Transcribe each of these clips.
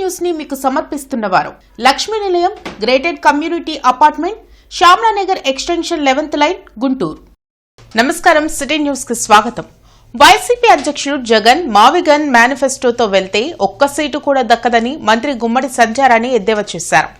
News ని మీకు సమర్పిస్తున్నవారు Lakshmi Nilayam gated community apartment Shyamalanagar extension 11th line Guntur. నమస్కారం. సిటీ న్యూస్ కి స్వాగతం. వైసీపీ అధ్యక్షుడు జగన్ మావిగన్ మేనిఫెస్టోతో వెళ్తే ఒక్క సీటు కూడా దక్కదని మంత్రి గుమ్మడి సంధ్యారాణి ఎద్దేవా చేశారు.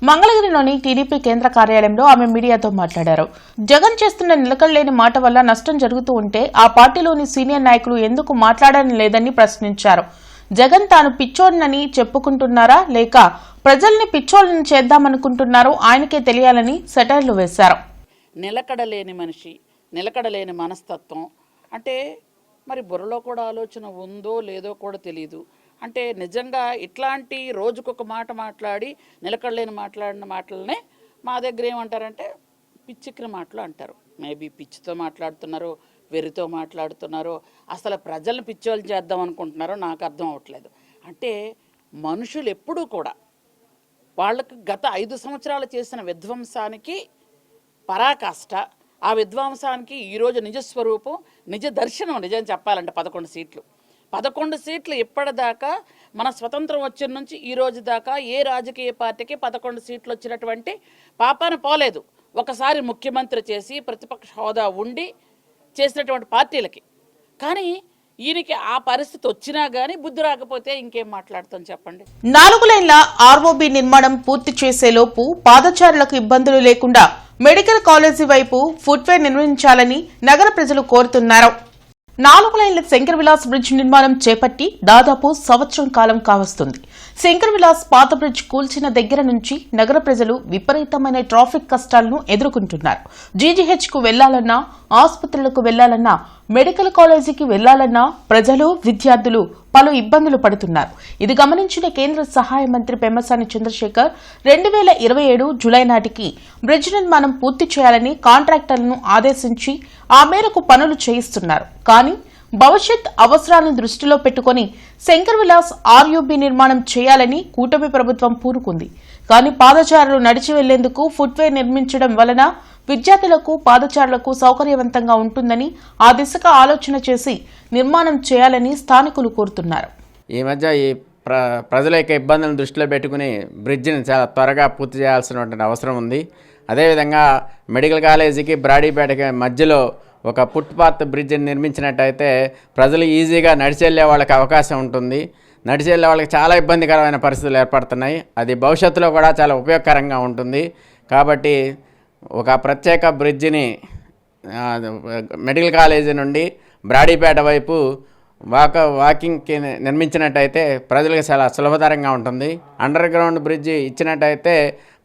మంగళగిరిలోని టీడీపీ కేంద్ర కార్యాలయంలో ఆమె మీడియాతో మాట్లాడారు. జగన్ చేస్తున్న నిలకడలేని మాట వల్ల నష్టం జరుగుతూ ఉంటే ఆ పార్టీలోని సీనియర్ నాయకులు ఎందుకు మాట్లాడడం లేదని ప్రశ్నించారు. జగన్ తాను పిచ్చోడినని చెప్పుకుంటున్నారా లేక ప్రజల్ని పిచ్చోళ్ళని చేద్దామనుకుంటున్నారో ఆయనకే తెలియాలని సెటైర్లు వేశారు. నిలకడలేని మనిషి, నిలకడలేని మనస్తత్వం అంటే మరి బుర్రలో కూడా ఆలోచన ఉందో లేదో కూడా తెలియదు. అంటే నిజంగా ఇట్లాంటి రోజుకొక మాట మాట్లాడి నిలకడలేని మాట్లాడిన మాటలనే మా దగ్గర ఏమంటారంటే పిచ్చిక్కిన మాటలు అంటారు. మేబీ పిచ్చితో మాట్లాడుతున్నారో వెర్రితో మాట్లాడుతున్నారో అసలు ప్రజలను పిచ్చోళ్ళు చేద్దాం అనుకుంటున్నారో నాకు అర్థం అవ్వట్లేదు. అంటే మనుషులు ఎప్పుడూ కూడా వాళ్ళకు గత 5 సంవత్సరాలు చేసిన విధ్వంసానికి పరాకాష్ట, ఆ విధ్వంసానికి ఈరోజు నిజస్వరూపం, నిజ దర్శనం. నిజం చెప్పాలంటే 11 సీట్లు ఇప్పటిదాకా మన స్వతంత్రం వచ్చిన నుంచి ఈ రోజు దాకా ఏ రాజకీయ పార్టీకి 11 సీట్లు వచ్చినటువంటి పాపాన పోలేదు. ఒకసారి ముఖ్యమంత్రి చేసి ప్రతిపక్ష హోదా ఉండి చేసినటువంటి పార్టీలకి. కానీ ఈయనకి ఆ పరిస్థితి వచ్చినా గానీ బుద్ధి రాకపోతే ఇంకేం మాట్లాడతాం చెప్పండి. 4 లైన్ల ఆర్ఓబీ నిర్మాణం పూర్తి చేసేలోపు పాదచారులకు ఇబ్బందులు లేకుండా మెడికల్ కాలేజీ వైపు ఫుట్వేర్ నిర్మించాలని నగర ప్రజలు కోరుతున్నారు. 4 లైన్ల శంకర్ విలాస్ బ్రిడ్జ్ నిర్మాణం చేపట్టి దాదాపు సంవత్సరం కాలం కావస్తుంది. శంకర్ విలాస్ పాత బ్రిడ్జ్ కూల్చిన దగ్గర నుంచి నగర ప్రజలు విపరీతమైన ట్రాఫిక్ కష్టాలను ఎదుర్కొంటున్నారు. జీజీహెచ్ కు వెళ్లాలన్నా, ఆసుపత్రులకు వెళ్లాలన్నా, మెడికల్ కాలేజీకి వెళ్లాలన్నా ప్రజలు, విద్యార్థులు పలు ఇబ్బందులు పడుతున్నారు. ఇది గమనించిన కేంద్ర సహాయ మంత్రి పెమ్మసాని చంద్రశేఖర్ 2027 జులై నాటికి బ్రిడ్జ్ నిర్మాణం పూర్తి చేయాలని కాంట్రాక్టర్లను ఆదేశించి ఆ మేరకు పనులు చేయిస్తున్నారు. కానీ భవిష్యత్ అవసరాలను దృష్టిలో పెట్టుకుని శంకర్ విలాస్ ఆర్యూబీ నిర్మాణం చేయాలని కూటమి ప్రభుత్వం పూనుకుంది. కానీ పాదచారులు నడిచి వెళ్లేందుకు ఫుట్వేర్ నిర్మించడం వలన విద్యార్థులకు, పాదచారులకు సౌకర్యవంతంగా ఉంటుందని ఆ దిశగా ఆలోచన చేసి నిర్మాణం చేయాలని స్థానికులు కోరుతున్నారు. ఈ మధ్య ఈ ప్రజల యొక్క ఇబ్బందులను దృష్టిలో పెట్టుకుని బ్రిడ్జిని చాలా త్వరగా పూర్తి చేయాల్సినటువంటి అవసరం ఉంది. అదేవిధంగా మెడికల్ కాలేజీకి బ్రాడీపేటకి మధ్యలో ఒక ఫుట్పాత్ బ్రిడ్జిని నిర్మించినట్టయితే ప్రజలు ఈజీగా నడిచెళ్లే వాళ్ళకి అవకాశం ఉంటుంది. నడిచెళ్లే వాళ్ళకి చాలా ఇబ్బందికరమైన పరిస్థితులు ఏర్పడుతున్నాయి. అది భవిష్యత్తులో కూడా చాలా ఉపయోగకరంగా ఉంటుంది. కాబట్టి ఒక ప్రత్యేక బ్రిడ్జిని మెడికల్ కాలేజీ నుండి బ్రాడీపేట వైపు వాకింగ్కి నిర్మించినట్టయితే ప్రజలకు చాలా సులభతరంగా ఉంటుంది. అండర్ గ్రౌండ్ బ్రిడ్జి ఇచ్చినట్టయితే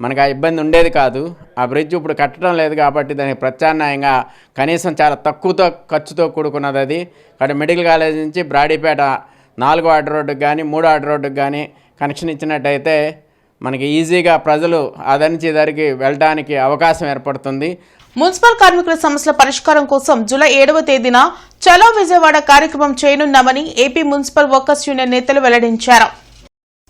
మనకు ఆ ఇబ్బంది ఉండేది కాదు. ఆ బ్రిడ్జ్ ఇప్పుడు కట్టడం లేదు కాబట్టి దానికి ప్రత్యామ్నాయంగా కనీసం చాలా తక్కువతో ఖర్చుతో కూడుకున్నది అది. కాబట్టి మెడికల్ కాలేజీ నుంచి బ్రాడీపేట 4వ వార్డు రోడ్డుకి కానీ 3వ వార్డు రోడ్డుకి కానీ కనెక్షన్ ఇచ్చినట్టయితే మనకి ఈజీగా ప్రజలు అదరించి దానికి వెళ్ళడానికి అవకాశం ఏర్పడుతుంది. మున్సిపల్ కార్మికుల సమస్యల పరిష్కారం కోసం జూలై 7వ తేదీన చలో విజయవాడ కార్యక్రమం చేయనున్నామని ఏపీ మున్సిపల్ వర్కర్స్ యూనియన్ నేతలు వెల్లడించారు.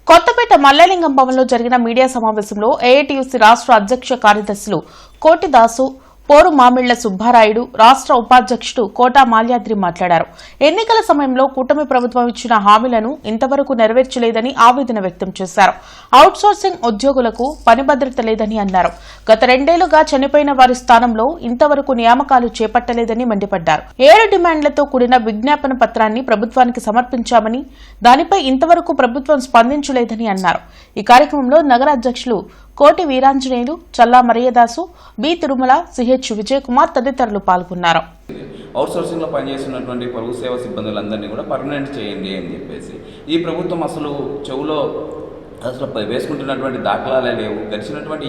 కొత్తపేట మల్లలింగం భవన్లో జరిగిన మీడియా సమావేశంలో ఏఐటీయూసీ రాష్ట్ర అధ్యక్ష కార్యదర్శులు కోటిదాసు, పోరు మామిళ్ల సుబ్బారాయుడు, రాష్ట్ర ఉపాధ్యక్షుడు కోటా మాల్యాద్రి మాట్లాడారు. ఎన్నికల సమయంలో కూటమి ప్రభుత్వం ఇచ్చిన హామీలను ఇంతవరకు నెరవేర్చలేదని ఆవేదన వ్యక్తం చేశారు. అవుట్సోర్సింగ్ ఉద్యోగులకు పని భద్రత లేదని అన్నారు. గత 2 ఏళ్లుగా చనిపోయిన వారి స్థానంలో ఇంతవరకు నియామకాలు చేపట్టలేదని మండిపడ్డారు. 7 డిమాండ్లతో కూడిన విజ్ఞాపన పత్రాన్ని ప్రభుత్వానికి సమర్పించామని, దానిపై ఇంతవరకు ప్రభుత్వం స్పందించలేదని అన్నారు. ఈ కార్యక్రమంలో నగర అధ్యక్షులు కోటి వీరాంజనేయులు, చల్లా మరియదాసు, బి తిరుమల, సిహెచ్ విజయ్ కుమార్ తదితరులు పాల్గొన్నారు. అవుట్సోర్సింగ్లో పనిచేస్తున్నటువంటి పరువు సేవ సిబ్బందులందరినీ కూడా పర్మనెంట్ చేయండి అని చెప్పేసి ఈ ప్రభుత్వం అసలు చెవులో అసలు వేసుకుంటున్నటువంటి దాఖలాలే లేవు. గడిచినటువంటి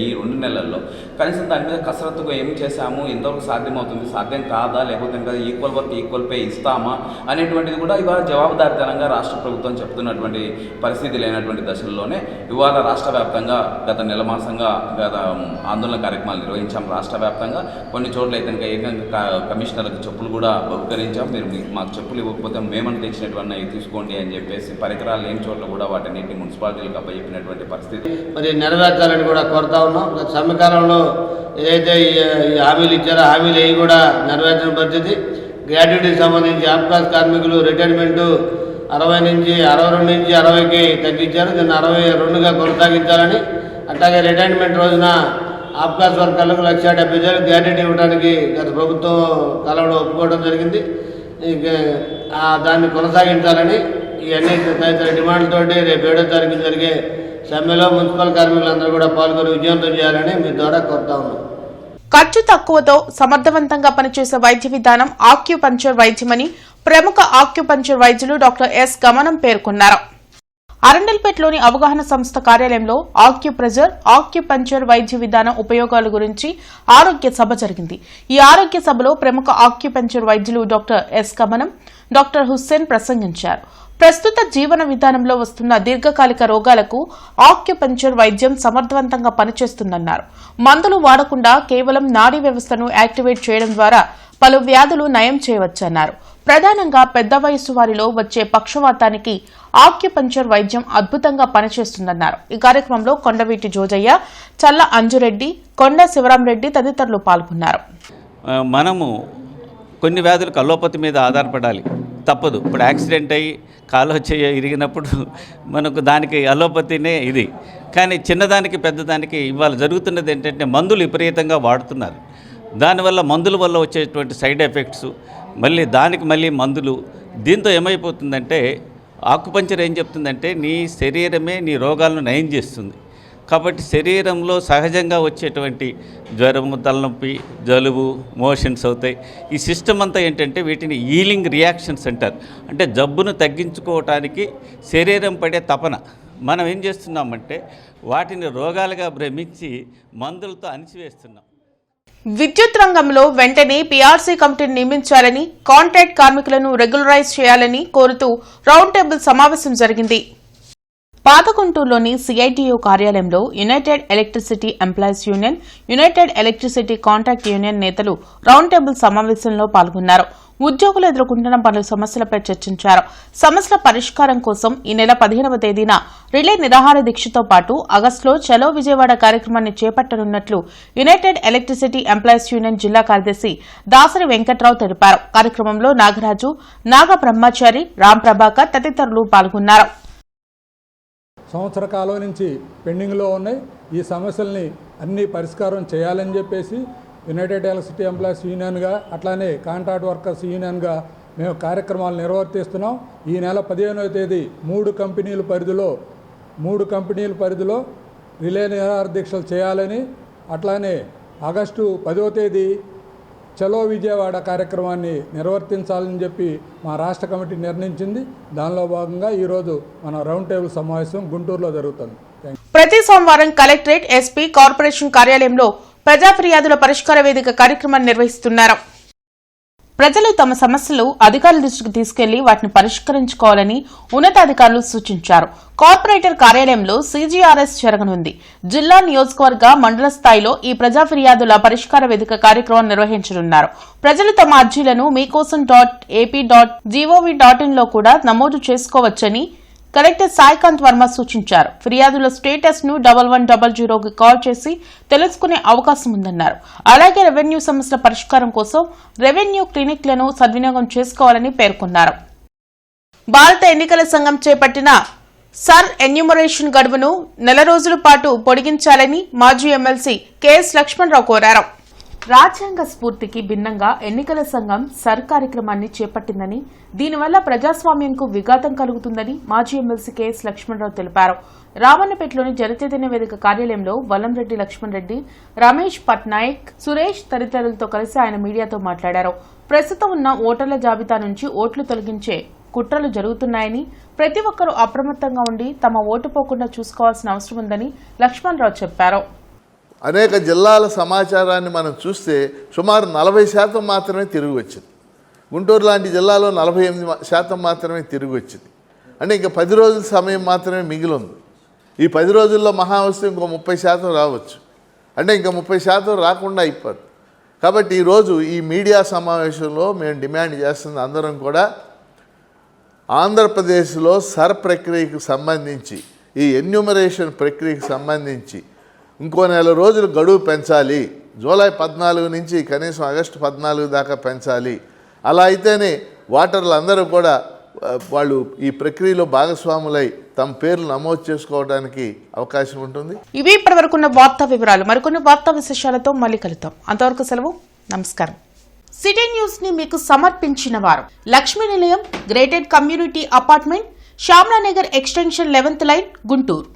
ఈ రెండు నెలల్లో కనీసం దాని మీద కసరత్తుగా ఏం చేశాము, ఎంతవరకు సాధ్యమవుతుంది, సాధ్యం కాదా, లేకపోతే ఇంకా ఈక్వల్ వర్క్ ఈక్వల్ పే ఇస్తామా అనేటువంటిది కూడా ఇవాళ జవాబుదారితనంగా రాష్ట్ర ప్రభుత్వం చెప్తున్నటువంటి పరిస్థితి లేనటువంటి దశల్లోనే ఇవాళ రాష్ట్ర వ్యాప్తంగా గత నెల మాసంగా ఆందోళన కార్యక్రమాలు నిర్వహించాం. రాష్ట్ర వ్యాప్తంగా కొన్ని చోట్ల అయితే ఏకంగా కమిషనర్లకు చెప్పులు కూడా బహుకరించాం. మీరు మాకు చెప్పులు ఇవ్వకపోతే మేమని తెచ్చినటువంటి తీసుకోండి అని చెప్పేసి పరికరాలు లేని చోట్ల కూడా వాటన్నింటి మున్సిపాలిటీలకు అప్పచెప్పినటువంటి పరిస్థితి మరి నెరవేర్చాలని కూడా కోరుతా ఉన్నాం. సమయకాలంలో ఏదైతే ఈ హామీలు ఇచ్చారో హామీలు అవి కూడా నెరవేర్చిన పరిస్థితి. గ్రాడ్యుయేట్కి సంబంధించి ఆప్కాస్ కార్మికులు రిటైర్మెంటు 62 నుంచి 60కి తగ్గించారు. దీన్ని 62గా కొనసాగించాలని, అట్లాగే రిటైర్మెంట్ రోజున ఆబ్కాస్ వర్కర్లకు 1,70,000 గ్యారెంటీ ఇవ్వడానికి గత ప్రభుత్వం కాలంలో ఒప్పుకోవడం జరిగింది. దాన్ని కొనసాగించాలని ఇవన్నీ తదితర డిమాండ్లతోటి రేపు 7వ తారీఖు జరిగే సమ్మెలో మున్సిపల్ కార్మికులందరూ కూడా పాల్గొని విజయవంతం చేయాలని మీ ద్వారా కోరుతా ఉన్నాం. ఖర్చు తక్కువతో సమర్థవంతంగా పనిచేసే వైద్య విధానం ఆక్యుపంక్చర్ వైద్యమని ప్రముఖ ఆక్యుపంక్చర్ వైద్యులు డాక్టర్ ఎస్ గమనం పేర్కొన్నారు. అరండల్పేటలోని అవగాహన సంస్థ కార్యాలయంలో ఆక్యుపంక్చర్ వైద్య విధానం ఉపయోగాల గురించి ఆరోగ్య సభ జరిగింది. ఈ ఆరోగ్య సభలో ప్రముఖ ఆక్యుపంక్చర్ వైద్యులు డాక్టర్ ఎస్ గమనం, డాక్టర్ హుస్సేన్ ప్రసంగించారు. ప్రస్తుత జీవన విధానంలో వస్తున్న దీర్ఘకాలిక రోగాలకు ఆక్యుపంక్చర్ వైద్యం సమర్థవంతంగా పనిచేస్తుందన్నారు. మందులు వాడకుండా కేవలం నాడీ వ్యవస్థను యాక్టివేట్ చేయడం ద్వారా పలు వ్యాధులు నయం చేయవచ్చన్నారు. ప్రధానంగా పెద్ద వయస్సు వారిలో వచ్చే పక్షవాతానికి ఆక్యుపంక్చర్ వైద్యం అద్భుతంగా పనిచేస్తుందన్నారు. ఈ కార్యక్రమంలో కొండవీటి జోజయ్య, చల్ల అంజురెడ్డి, కొండ శివరాంరెడ్డి తదితరులు పాల్గొన్నారు. మనము కొన్ని వ్యాధులకు అలోపతి మీద ఆధారపడాలి, తప్పదు. ఇప్పుడు యాక్సిడెంట్ అయ్యి కాలు చెయ్యి ఇరిగినప్పుడు మనకు దానికి అలోపతినే ఇది. కానీ చిన్నదానికి పెద్దదానికి ఇవాళ జరుగుతున్నది ఏంటంటే మందులు విపరీతంగా వాడుతున్నారు. దానివల్ల మందుల వల్ల వచ్చేటువంటి సైడ్ ఎఫెక్ట్స్, మళ్ళీ మందులు. దీంతో ఏమైపోతుందంటే ఆకుపంచర్ ఏం చెప్తుందంటే నీ శరీరమే నీ రోగాలను నయం చేస్తుంది. కాబట్టి శరీరంలో సహజంగా వచ్చేటువంటి జ్వరము, తలనొప్పి, జలుబు, మోషన్స్ అవుతాయి. ఈ సిస్టమ్ అంతా ఏంటంటే వీటిని హీలింగ్ రియాక్షన్స్ అంటారు. అంటే జబ్బును తగ్గించుకోవటానికి శరీరం పడే తపన. మనం ఏం చేస్తున్నామంటే వాటిని రోగాలుగా భ్రమించి మందులతో అణిచివేస్తున్నాం. విద్యుత్ రంగంలో వెంటనే పీఆర్సీ కమిటీని నియమించాలని, కాంట్రాక్ట్ కార్మికులను రెగ్యులరైజ్ చేయాలని కోరుతూ రౌండ్ టేబుల్ సమావేశం జరిగింది. పాతగుంటూరులోని సిఐటియు కార్యాలయంలో United electricity employees union, United electricity contract union నేతలు రౌండ్ టేబుల్ సమావేశంలో పాల్గొన్నారు. ఉద్యోగులు ఎదుర్కొంటున్న పలు సమస్యలపై చర్చించారు. సమస్యల పరిష్కారం కోసం ఈ నెల 15వ తేదీన రిలే నిరాహార దీక్షతో పాటు ఆగస్టులో చలో విజయవాడ కార్యక్రమాన్ని చేపట్టనున్నట్లు యునైటెడ్ ఎలక్ట్రిసిటీ ఎంప్లాయీస్ యూనియన్ జిల్లా కార్యదర్శి దాసరి వెంకట్రావు తెలిపారు. కార్యక్రమంలో నాగరాజు, నాగ బ్రహ్మచారి, రామ్ ప్రభాకర్ తదితరులు పాల్గొన్నారు. సంవత్సర కాలం నుంచి పెండింగ్లో ఉన్నాయి. ఈ సమస్యల్ని అన్ని పరిష్కారం చేయాలని చెప్పేసి యునైటెడ్ ఎలక్ట్రిసిటీ ఎంప్లాయీస్ యూనియన్గా, అట్లానే కాంట్రాక్ట్ వర్కర్స్ యూనియన్గా మేము కార్యక్రమాలు నిర్వర్తిస్తున్నాం. ఈ నెల 15వ తేదీ 3 కంపెనీల పరిధిలో రిలే నిరాహార దీక్షలు చేయాలని, అట్లానే ఆగస్టు 10వ తేదీ చలో విజయవాడ కార్యక్రమాన్ని నిర్వర్తించాలని చెప్పి మా రాష్ట్ర కమిటీ నిర్ణయించింది. దానిలో భాగంగా ఈరోజు మన రౌండ్ టేబుల్ సమావేశం గుంటూరులో జరుగుతుంది. ప్రతి సోమవారం కలెక్టరేట్, ఎస్పీ, కార్పొరేషన్ కార్యాలయంలో ప్రజా ఫిర్యాదుల పరిష్కార వేదిక కార్యక్రమాన్ని నిర్వహిస్తున్నారు. ప్రజలు తమ సమస్యలు అధికారుల దృష్టికి తీసుకెళ్లి వాటిని పరిష్కరించుకోవాలని ఉన్నతాధికారులు సూచించారు. కార్పొరేటర్ కార్యాలయంలో సీజీఆర్ఎస్ జరగనుంది. జిల్లా, నియోజకవర్గ, మండల స్థాయిలో ఈ ప్రజా ఫిర్యాదుల పరిష్కార వేదిక కార్యక్రమం నిర్వహించనున్నారు. ప్రజలు తమ అర్జీలను meekosan.ap.gov.in లో కూడా నమోదు చేసుకోవచ్చని కలెక్టర్ సాయికాంత్ వర్మ సూచించారు. ఫిర్యాదుల స్టేటస్ ను 1100కి కాల్ చేసి తెలుసుకునే అవకాశం ఉందన్నారు. అలాగే రెవెన్యూ సమస్యల పరిష్కారం కోసం రెవెన్యూ క్లినిక్లను సద్వినియోగం చేసుకోవాలని పేర్కొన్నారు. భారత ఎన్నికల సంఘం చేపట్టిన సర్ ఎన్యూమరేషన్ గడువును 4 రోజుల పాటు పొడిగించాలని మాజీ ఎమ్మెల్సీ కెఎస్ లక్ష్మణరావు కోరారు. రాజ్యాంగ స్ఫూర్తికి భిన్నంగా ఎన్నికల సంఘం సర్ కార్యక్రమాన్ని చేపట్టిందని, దీనివల్ల ప్రజాస్వామ్యంకు విఘాతం కలుగుతుందని మాజీ ఎమ్మెల్సీ కెఎస్ లక్ష్మణరావు తెలిపారు. రామన్నపేటలోని జనచైతన్య వేదిక కార్యాలయంలో వల్లంరెడ్డి లక్ష్మణ్ రెడ్డి, రమేష్ పట్నాయక్, సురేష్ తదితరులతో కలిసి ఆయన మీడియాతో మాట్లాడారు. ప్రస్తుతం ఉన్న ఓటర్ల జాబితా నుంచి ఓట్లు తొలగించే కుట్రలు జరుగుతున్నాయని, ప్రతి ఒక్కరూ అప్రమత్తంగా ఉండి తమ ఓటు పోకుండా చూసుకోవాల్సిన అవసరం ఉందని లక్ష్మణరావు చెప్పారు. అనేక జిల్లాల సమాచారాన్ని మనం చూస్తే సుమారు 40% మాత్రమే తిరిగి వచ్చింది. గుంటూరు లాంటి జిల్లాలో 48% మాత్రమే తిరిగి వచ్చింది. అంటే ఇంకా 10 రోజుల సమయం మాత్రమే మిగిలి ఉంది. ఈ 10 రోజుల్లో మహా వస్తే ఇంకో 30% రావచ్చు. అంటే ఇంకా 30% రాకుండా అయిపోదు. కాబట్టి ఈరోజు ఈ మీడియా సమావేశంలో మేము డిమాండ్ చేస్తుంది అందరం కూడా ఆంధ్రప్రదేశ్లో సర్ ప్రక్రియకు సంబంధించి, ఈ ఎన్యూమరేషన్ ప్రక్రియకు సంబంధించి ఇంకో 4 రోజులు గడువు పెంచాలి. జూలై 14 నుంచి కనీసం ఆగస్టు 14 దాకా పెంచాలి. అలా అయితేనే ఓటర్లు అందరూ కూడా వాళ్ళు ఈ ప్రక్రియలో భాగస్వాములై తమ పేర్లు నమోదు చేసుకోవడానికి అవకాశం ఉంటుంది. ఇవి ఇప్పటివరకున్న వార్తా వివరాలు. మరికొన్ని వార్తా విశేషాలతో మళ్ళీ కలుద్దాం. అంతవరకు సెలవు. నమస్కారం. సిటీ న్యూస్ ని మీకు సమర్పించిన వారు Lakshmi Nilayam, gated community apartment, Shyamlanagar extension 11th line, Guntur.